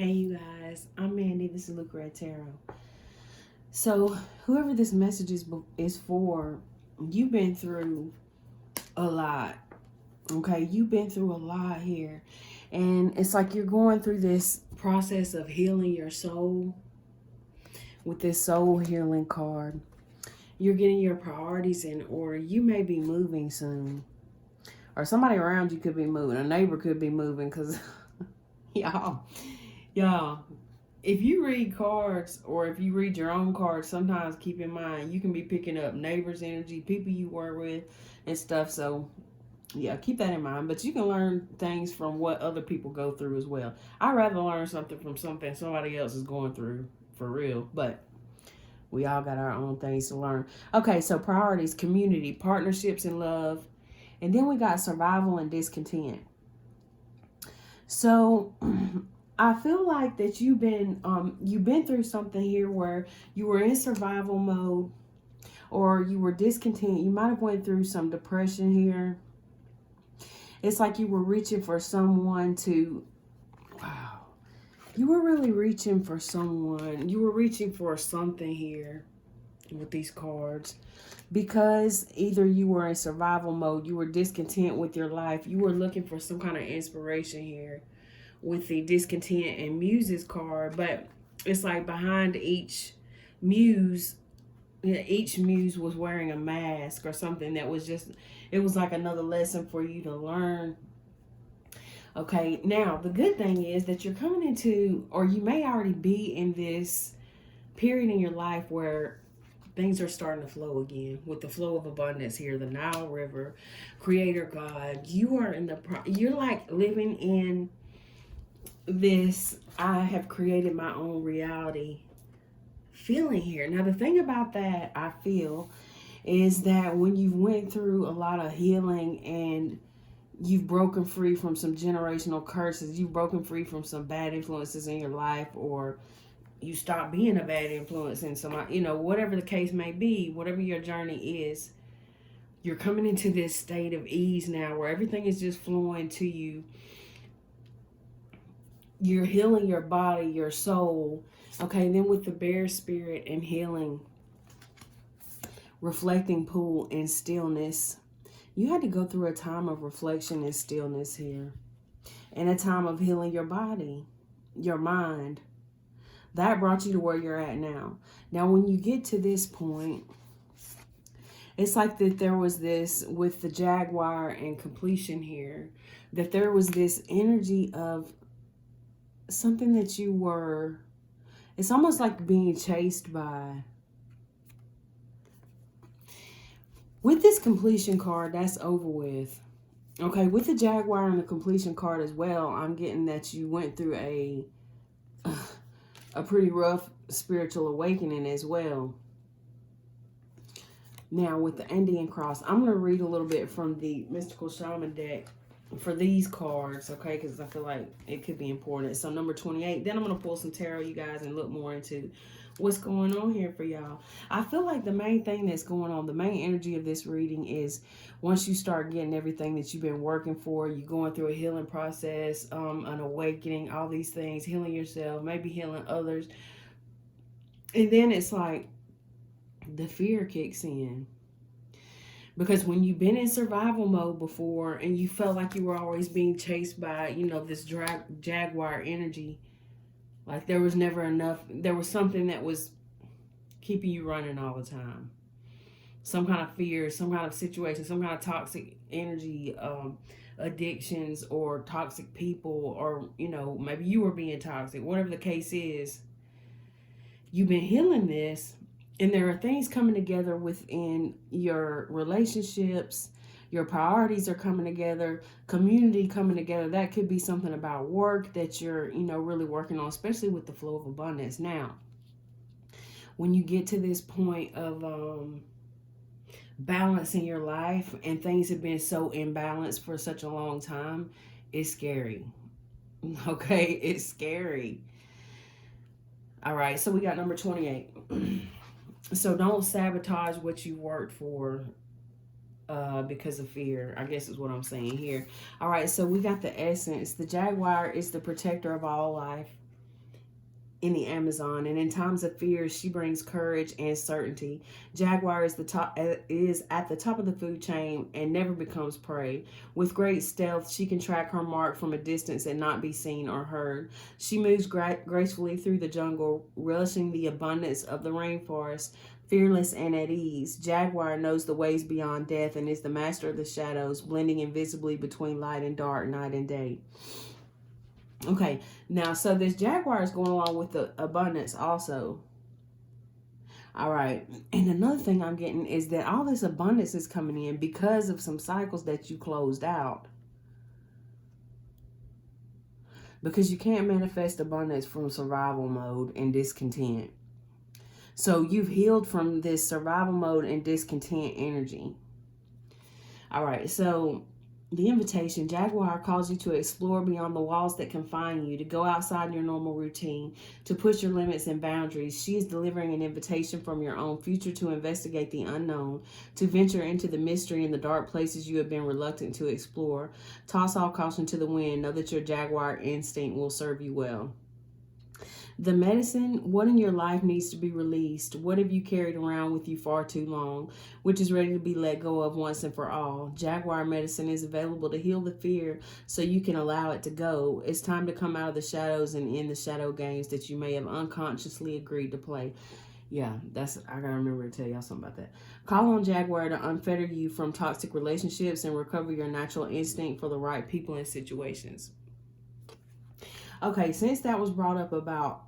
Hey, you guys. I'm Mandy. This is Luca at Tarot. So, whoever this message is for, you've been through a lot. Okay, you've been through a lot here, and it's like you're going through this process of healing your soul with this soul healing card. You're getting your priorities in order. You may be moving soon, or somebody around you could be moving. A neighbor could be moving because y'all, y'all. If you read cards or if you read your own cards, sometimes keep in mind you can be picking up neighbors' energy, people you work with, and stuff. So, yeah, keep that in mind. But you can learn things from what other people go through as well. I'd rather learn something from something somebody else is going through for real. But we all got our own things to learn. Okay, so priorities, community, partnerships, and love. And then we got survival and discontent. So I feel like that you've been through something here where you were in survival mode or you were discontent. You might have went through some depression here. It's like you were reaching for someone to, wow. You were really reaching for someone. You were reaching for something here with these cards. Because either you were in survival mode, you were discontent with your life, you were looking for some kind of inspiration here with the discontent and muses card, but it's like behind muse each muse was wearing a mask or something that was just, it was like another lesson for you to learn. Okay, now the good thing is that you're coming into, or you may already be in this period in your life where things are starting to flow again with the flow of abundance here, the Nile River, Creator God. You are you're like living in this I have created my own reality feeling here. Now the thing about that I feel is that when you went through a lot of healing and you've broken free from some generational curses, you've broken free from some bad influences in your life, or you stop being a bad influence in somebody, whatever the case may be, whatever your journey is, you're coming into this state of ease now where everything is just flowing to you. You're healing your body, your soul. Okay, and then with the bear spirit and healing, reflecting pool and stillness, you had to go through a time of reflection and stillness here, and a time of healing your body, your mind. That brought you to where you're at now. Now, when you get to this point, it's like that there was this, with the Jaguar and completion here, that there was this energy of something that you were, it's almost like being chased by. With this completion card, that's over with. Okay, with the Jaguar and the completion card as well, I'm getting that you went through a pretty rough spiritual awakening as well. Now with the Indian cross, I'm going to read a little bit from the Mystical Shaman deck for these cards, okay, because I feel like it could be important. So number 28, then I'm going to pull some tarot, you guys, and look more into what's going on here for y'all. I feel like the main thing that's going on, the main energy of this reading is once you start getting everything that you've been working for, you're going through a healing process, an awakening, all these things, healing yourself, maybe healing others. And then it's like the fear kicks in. Because when you've been in survival mode before and you felt like you were always being chased by, this Jaguar energy, like there was never enough, there was something that was keeping you running all the time. Some kind of fear, some kind of situation, some kind of toxic energy, addictions or toxic people, or, maybe you were being toxic, whatever the case is. You've been healing this. And there are things coming together within your relationships. Your priorities are coming together. Community coming together. That could be something about work that you're, really working on, especially with the flow of abundance. Now, when you get to this point of balance in your life and things have been so imbalanced for such a long time, it's scary. Okay, it's scary. All right, so we got number 28. So don't sabotage what you worked for because of fear, I guess is what I'm saying here. All right, so we got the essence. The Jaguar is the protector of all life. in the Amazon, and in times of fear, she brings courage and certainty. Jaguar is at the top of the food chain and never becomes prey. With great stealth, she can track her mark from a distance and not be seen or heard. She moves gracefully through the jungle, relishing the abundance of the rainforest. Fearless and at ease, Jaguar knows the ways beyond death and is the master of the shadows, blending invisibly between light and dark, night and day. Okay, now, so this Jaguar is going along with the abundance also. All right, and another thing I'm getting is that all this abundance is coming in because of some cycles that you closed out. Because you can't manifest abundance from survival mode and discontent. So you've healed from this survival mode and discontent energy. All right, so the invitation, Jaguar calls you to explore beyond the walls that confine you, to go outside your normal routine, to push your limits and boundaries. She is delivering an invitation from your own future to investigate the unknown, to venture into the mystery in the dark places you have been reluctant to explore. Toss all caution to the wind. Know that your Jaguar instinct will serve you well. The medicine, what in your life needs to be released? What have you carried around with you far too long, which is ready to be let go of once and for all? Jaguar medicine is available to heal the fear so you can allow it to go. It's time to come out of the shadows and end the shadow games that you may have unconsciously agreed to play. Yeah, I gotta remember to tell y'all something about that. Call on Jaguar to unfetter you from toxic relationships and recover your natural instinct for the right people and situations. Okay, since that was brought up about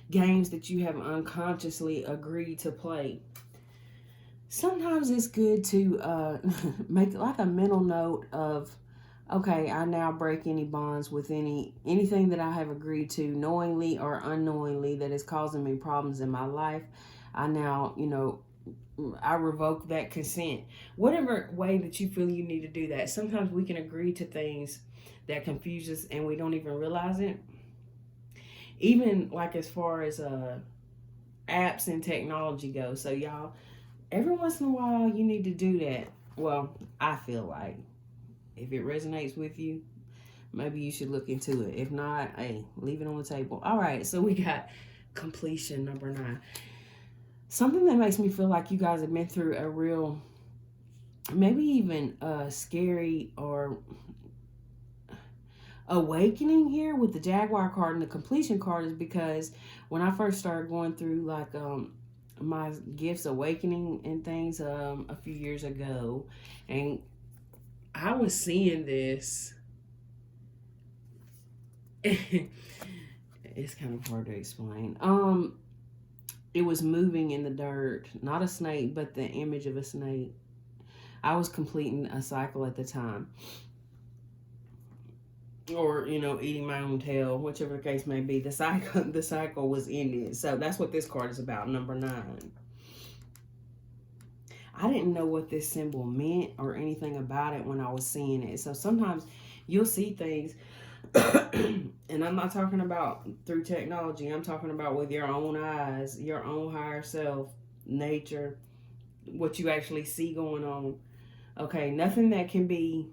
games that you have unconsciously agreed to play, sometimes it's good to make like a mental note of, okay, I now break any bonds with anything that I have agreed to, knowingly or unknowingly, that is causing me problems in my life. I now, I revoke that consent. Whatever way that you feel you need to do that. Sometimes we can agree to things that confuse us and we don't even realize it. Even like as far as apps and technology go. So y'all, every once in a while you need to do that. Well, I feel like if it resonates with you, maybe you should look into it. If not, hey, leave it on the table. All right, so we got completion, number 9. Something that makes me feel like you guys have been through a real, maybe even scary or awakening here with the Jaguar card and the completion card, is because when I first started going through like my gifts awakening and things a few years ago, and I was seeing this. It's kind of hard to explain. It was moving in the dirt, not a snake, but the image of a snake. I was completing a cycle at the time. Or, eating my own tail, whichever the case may be. The cycle was ended. So that's what this card is about, number 9. I didn't know what this symbol meant or anything about it when I was seeing it. So sometimes you'll see things, and I'm not talking about through technology. I'm talking about with your own eyes, your own higher self, nature, what you actually see going on. Okay, nothing that can be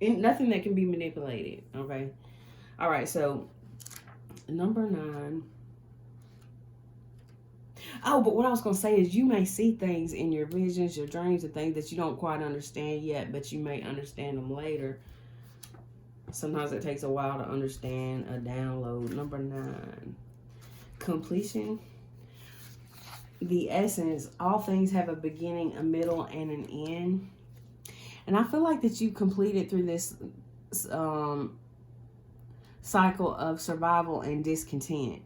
manipulated. Okay. All right. So number 9. Oh, but what I was going to say is you may see things in your visions, your dreams, and things that you don't quite understand yet, but you may understand them later. Sometimes it takes a while to understand a download. Number 9. Completion. The essence. All things have a beginning, a middle, and an end. And I feel like that you completed through this cycle of survival and discontent.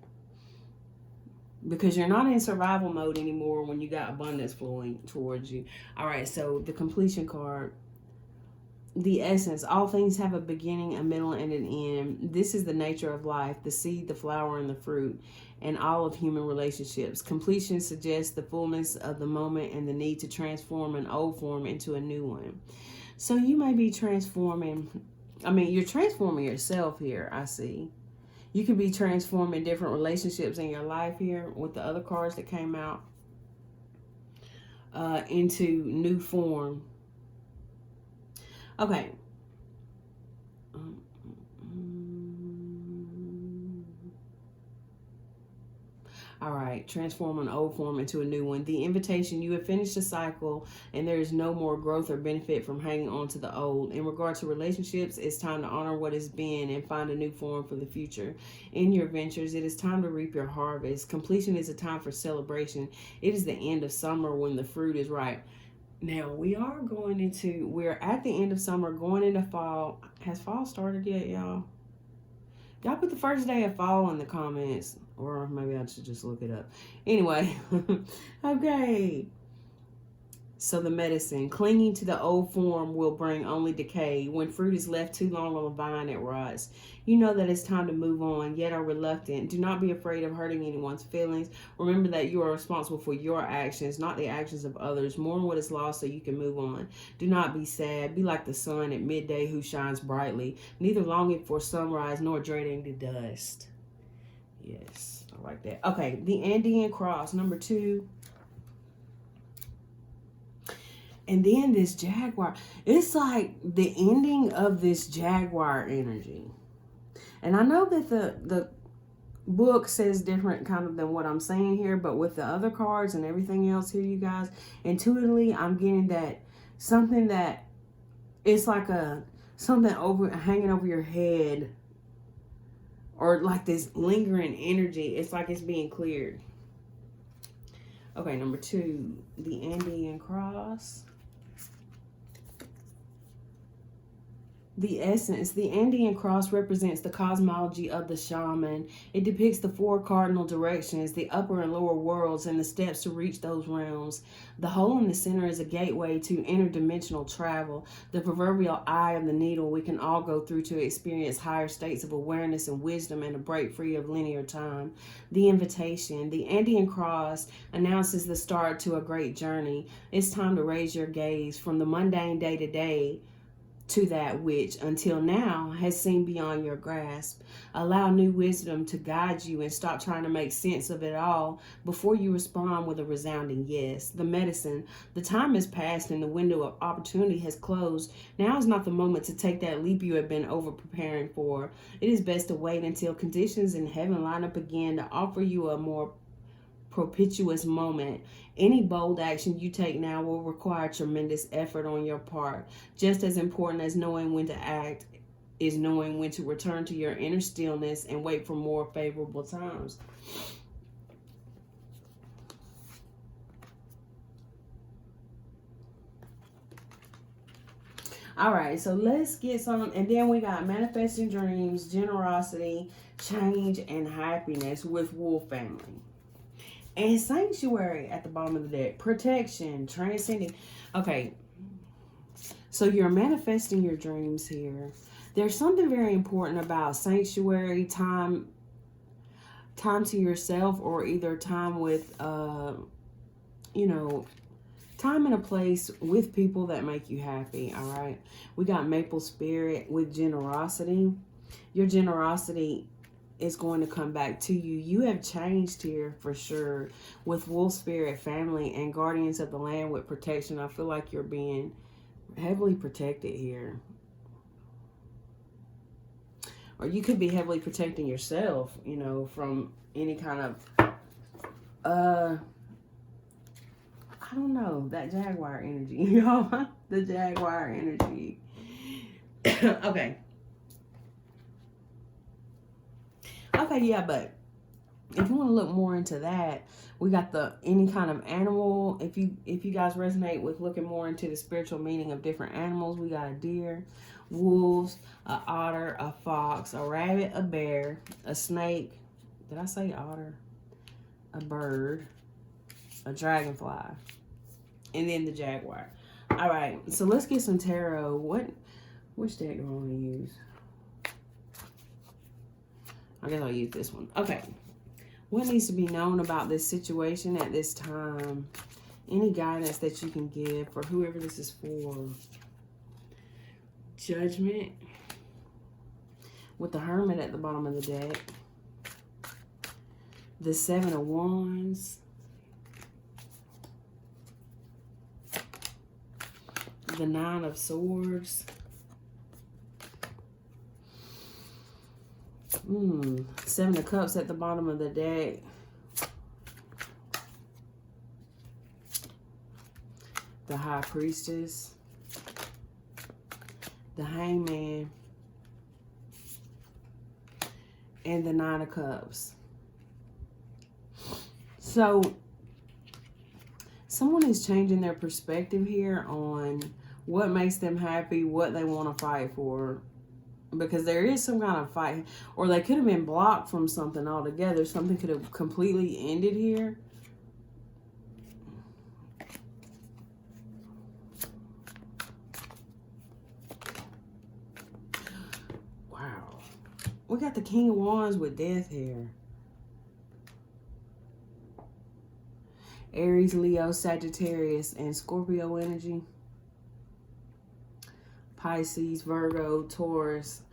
Because you're not in survival mode anymore when you got abundance flowing towards you. All right, so the completion card. The essence. All things have a beginning, a middle, and an end. This is the nature of life, the seed, the flower, and the fruit, and all of human relationships. Completion suggests the fullness of the moment and the need to transform an old form into a new one. So you may be transforming, you're transforming yourself here, I see. You could be transforming different relationships in your life here with the other cards that came out into new form. Okay. right? Transform an old form into a new one. The invitation, you have finished a cycle and there is no more growth or benefit from hanging on to the old. In regard to relationships, it's time to honor what has been and find a new form for the future. In your ventures, it is time to reap your harvest. Completion is a time for celebration. It is the end of summer when the fruit is ripe. Now, we're at the end of summer, going into fall. Has fall started yet, y'all? Y'all put the first day of fall in the comments. Or maybe I should just look it up. Anyway. Okay. So the medicine. Clinging to the old form will bring only decay. When fruit is left too long on the vine, it rots. You know that it's time to move on, yet are reluctant. Do not be afraid of hurting anyone's feelings. Remember that you are responsible for your actions, not the actions of others. Mourn what is lost so you can move on. Do not be sad. Be like the sun at midday who shines brightly, neither longing for sunrise nor dreading the dust. Yes, I like that. Okay, the Andean cross, number 2. And then this Jaguar. It's like the ending of this Jaguar energy. And I know that the book says different kind of than what I'm saying here, but with the other cards and everything else here, you guys, intuitively, I'm getting that something that it's like something hanging over your head, or like this lingering energy. It's like it's being cleared. Okay, number 2, the Andean cross. The essence. The Andean cross represents the cosmology of the shaman. It depicts the 4 cardinal directions, the upper and lower worlds, and the steps to reach those realms. The hole in the center is a gateway to interdimensional travel, the proverbial eye of the needle we can all go through to experience higher states of awareness and wisdom and a break free of linear time. The invitation. The Andean cross announces the start to a great journey. It's time to raise your gaze from the mundane day-to-day to that which, until now, has seemed beyond your grasp. Allow new wisdom to guide you and stop trying to make sense of it all before you respond with a resounding yes. The medicine. The time has passed and the window of opportunity has closed. Now is not the moment to take that leap you have been over-preparing for. It is best to wait until conditions in heaven line up again to offer you a more propitious moment. Any bold action you take now will require tremendous effort on your part. Just as important as knowing when to act is knowing when to return to your inner stillness and wait for more favorable times. All right, so let's get some, and then we got manifesting dreams, generosity, change, and happiness with Wolf family. And sanctuary at the bottom of the deck. Protection, transcending. Okay. So you're manifesting your dreams here. There's something very important about sanctuary, time to yourself, or either time with, time in a place with people that make you happy. All right. We got maple spirit with generosity. Your generosity is going to come back to you. You have changed here for sure with wolf spirit family and guardians of the land with protection. I feel like you're being heavily protected here, or you could be heavily protecting yourself, from any kind of I don't know, that Jaguar energy, the Jaguar energy. Okay, yeah, but if you want to look more into that, we got any kind of animal. If you guys resonate with looking more into the spiritual meaning of different animals, we got a deer, wolves, a otter, a fox, a rabbit, a bear, a snake. Did I say otter? A bird, a dragonfly, and then the jaguar. All right, so let's get some tarot. Which deck do I want to use? I guess I'll use this one. Okay. What needs to be known about this situation at this time? Any guidance that you can give for whoever this is for? Judgment. With the Hermit at the bottom of the deck. The 7 of Wands. The 9 of Swords. 7 of Cups at the bottom of the deck. the High Priestess, the Hangman, and the Nine of Cups. So someone is changing their perspective here on what makes them happy, what they want to fight for. Because there is some kind of fight, or they could have been blocked from something altogether. Something could have completely ended here. Wow. We got the King of Wands with death here. Aries, Leo, Sagittarius, and Scorpio energy. Pisces, Virgo, Taurus.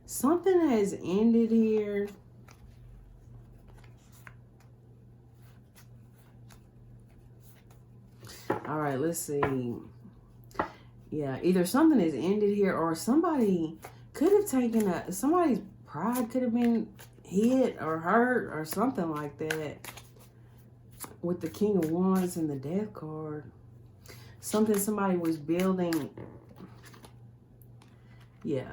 Something has ended here. All right, let's see. Yeah, either something has ended here, or somebody could have taken somebody's pride could have been hit or hurt or something like that. With the King of Wands and the Death card. Something somebody was building. Yeah.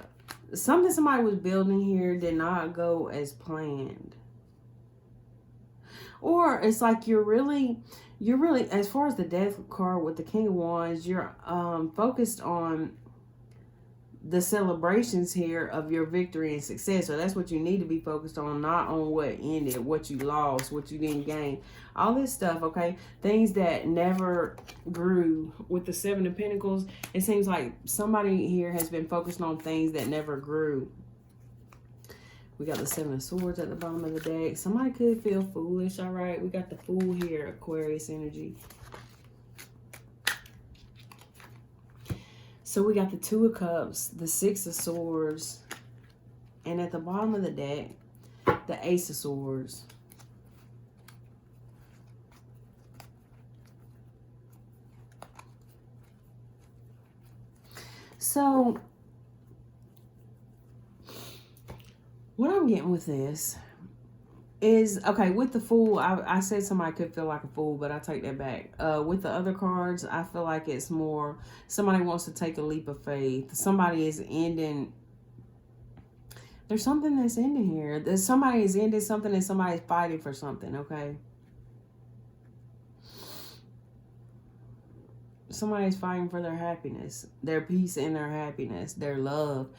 Something somebody was building here did not go as planned. Or it's like you're really, as far as the Death card with the King of Wands, you're focused on the celebrations here of your victory and success. So that's what you need to be focused on, not on what ended, what you lost, what you didn't gain. All this stuff, okay? Things that never grew. With the Seven of Pentacles, it seems like somebody here has been focused on things that never grew. We got the Seven of Swords at the bottom of the deck. Somebody could feel foolish, all right? We got the Fool here, Aquarius energy. So we got the Two of Cups, the Six of Swords, and at the bottom of the deck, the Ace of Swords. So what I'm getting with this is, okay, with the Fool, I said somebody could feel like a fool, but I take that back. With the other cards, I feel like it's more somebody wants to take a leap of faith. Somebody is ending. There's something that's ending here. There's somebody is ending something and somebody's fighting for something, okay? Somebody's fighting for their happiness, their peace and their happiness, their love,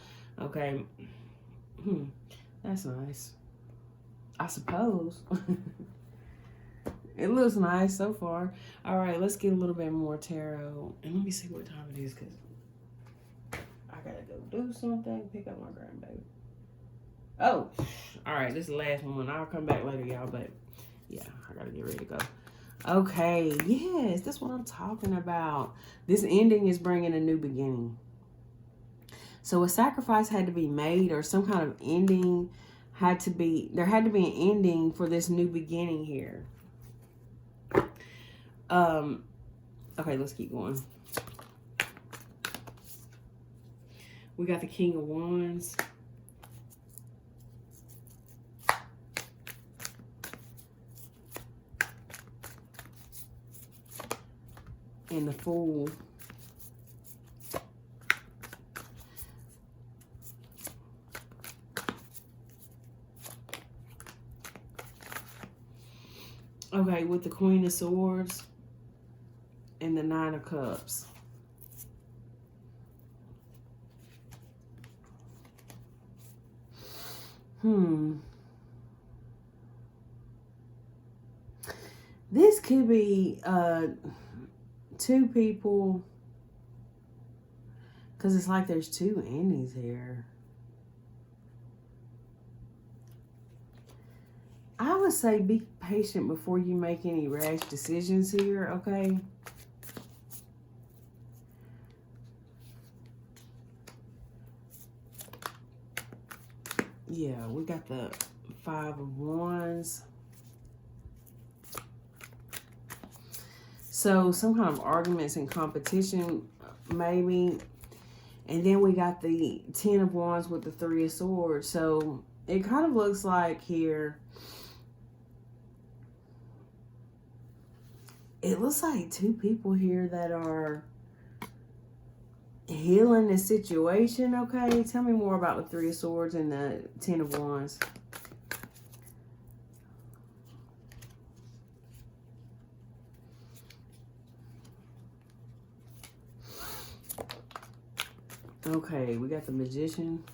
okay? That's nice. I suppose. It looks nice so far. All right, let's get a little bit more tarot. And let me see what time it is, because I got to go do something. Pick up my grandbaby. Oh, all right, this is the last one. I'll come back later, y'all. But, yeah, I got to get ready to go. Okay, yes, that's what I'm talking about. This ending is bringing a new beginning. So a sacrifice had to be made, or some kind of ending had to be, there had to be an ending for this new beginning here. Okay, let's keep going. We got the King of Wands. And the Fool. Okay, with the Queen of Swords and the Nine of Cups. This could be two people, because it's like there's two endings here. I would say be patient before you make any rash decisions here, okay? Yeah, we got the Five of Wands. So some kind of arguments and competition, maybe. And then we got the Ten of Wands with the Three of Swords. So it kind of looks like here it looks like two people here that are healing the situation, okay? Tell me more about the Three of Swords and the Ten of Wands. Okay, we got the Magician.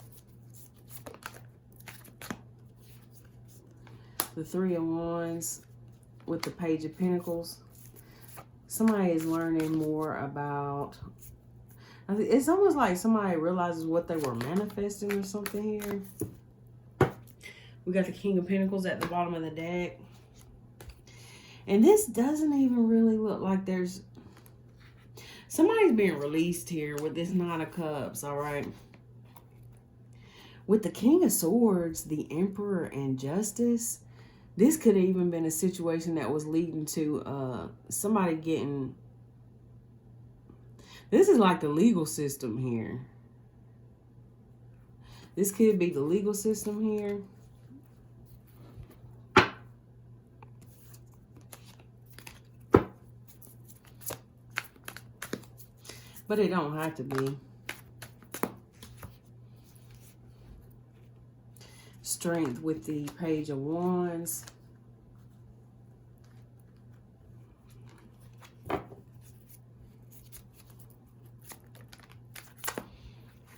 The Three of Wands with the Page of Pentacles. Somebody is learning more about... It's almost like somebody realizes what they were manifesting or something here. We got the King of Pentacles at the bottom of the deck. And this doesn't even really look like there's... Somebody's being released here with this Nine of Cups, all right? With the King of Swords, the Emperor, and Justice, this could have even been a situation that was leading to somebody getting... This is like the legal system here. This could be the legal system here. But it don't have to be. Strength with the Page of Wands.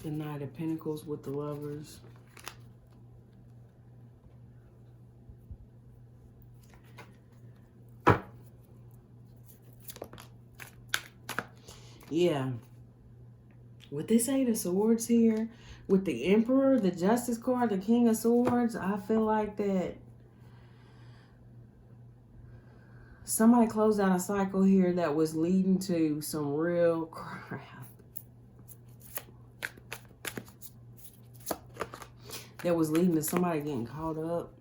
The Knight of Pentacles with the Lovers. Yeah. With this Eight of Swords here, with the Emperor, the Justice card, the King of Swords, I feel like that somebody closed out a cycle here that was leading to some real crap. That was leading to somebody getting caught up.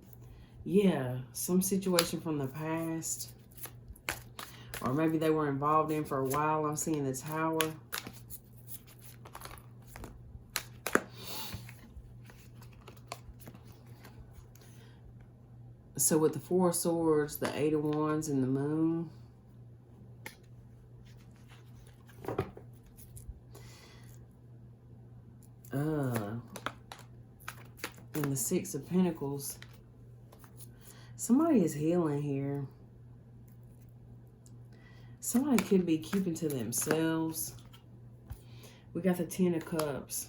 Yeah, some situation from the past. Or maybe they were involved in for a while. I'm seeing the Tower. So with the Four of Swords, the Eight of Wands, and the Moon. And the Six of Pentacles. Somebody is healing here. Somebody could be keeping to themselves. We got the Ten of Cups.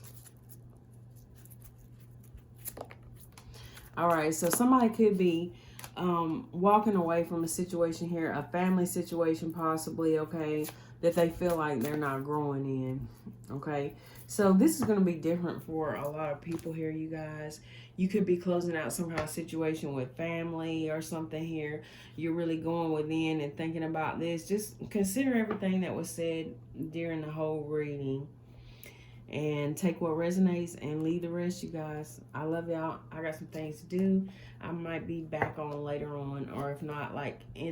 All right, so somebody could be walking away from a situation here, a family situation possibly, okay, that they feel like they're not growing in, okay? So this is going to be different for a lot of people here, you guys. You could be closing out some kind of situation with family or something here. You're really going within and thinking about this. Just consider everything that was said during the whole reading. And take what resonates and leave the rest, you guys. I love y'all. I got some things to do. I might be back on later on, or if not, like in